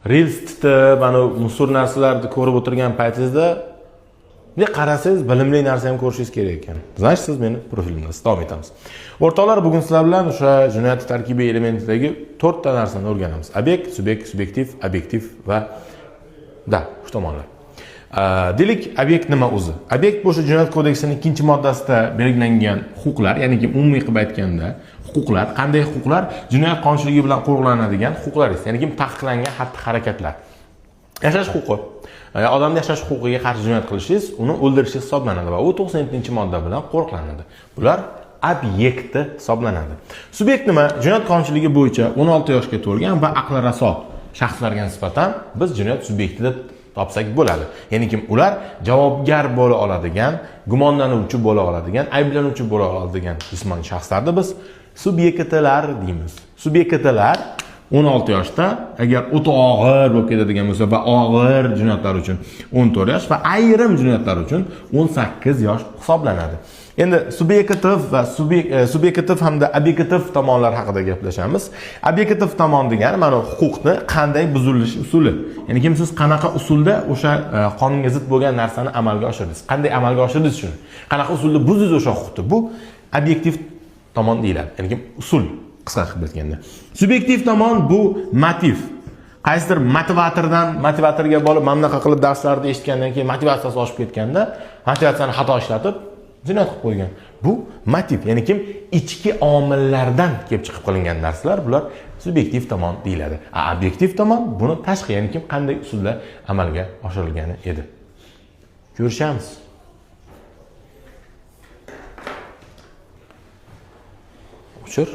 reels titib, mana musor narsalarni ko'rib o'tirgan paytingizda qarasangiz, bilimli narsa ham ko'rishingiz kerak ekan. Значит, siz meni profilimda davom etamiz. O'rtoqlar, bugun sizlar bilan o'sha jinoyat tarkibiy elementidagi 4 ta narsani o'rganamiz. Obyekt, subyekt, subyektiv, obyektiv va shu tomonlar. Deylik, obyekt nima o'zi? Obyekt bu jinoyat kodeksining 2-moddasida belgilangan huquqlar, ya'ni umumiy qilib aytganda, huquqlar, qanday huquqlar? Jinoyat qonunchiligi bilan qo'riqlanadigan huquqlar, ya'ni taqiqlangan xatti-harakatlar. Yashash huquqi. Odamning yashash huquqiga qarshi jinoyat qilishingiz uni o'ldirishingiz hisoblanadi va u 97-modda bilan qo'riqlanadi. Bular obyekti hisoblanadi. Subyekt nima? Jinoyat qonunchiligi bo'yicha 16 yoshga to'lgan va aqli raso shaxslarga nisbatan biz jinoyat subyekti deb topsak bo'ladi. Ya'ni ular javobgar bo'la oladigan, gumonlanuvchi bo'la oladigan, ayblanuvchi bo'la oladigan jismoniy shaxslarni biz subyektlar deymiz. Subyektlar 16 yoshda, agar o'ta og'ir bo'lib ketadigan bo'lsa va og'ir jinoyatlar uchun 14 yosh va ayrim jinoyatlar uchun 18 yosh hisoblanadi. Endi subyektiv va subyektiv hamda obyektiv tomonlar haqida gaplashamiz. Obyektiv tomon degani mana huquqni qanday buzilish usuli. Ya'ni siz qanaqa usulda o'sha qonunga zid bo'lgan narsani amalga oshirdingiz? Qanday amalga oshirdingiz shuni? Qanaqa usulda buzdingiz o'sha huquqni? Bu obyektiv tomon deyiladi. Ya'ni usul. Qisqa qilib aytganda. Subyektiv tomon bu motiv. Qaysidir motivatorga borib, mana bunaqa qilib darslarda eshitgandan keyin motivatsiyasi oshib ketganda, motivatsiyani xato ishlatib, jinoyat qilib qo'ygan. Bu motiv, ya'ni ichki omillardan kelib chiqib qilingan narsalar, bular subyektiv tomon deyiladi. Obyektiv tomon buni tashqi, ya'ni qanday usulda amalga oshirilgani edi. Ko'rishamiz. Uchur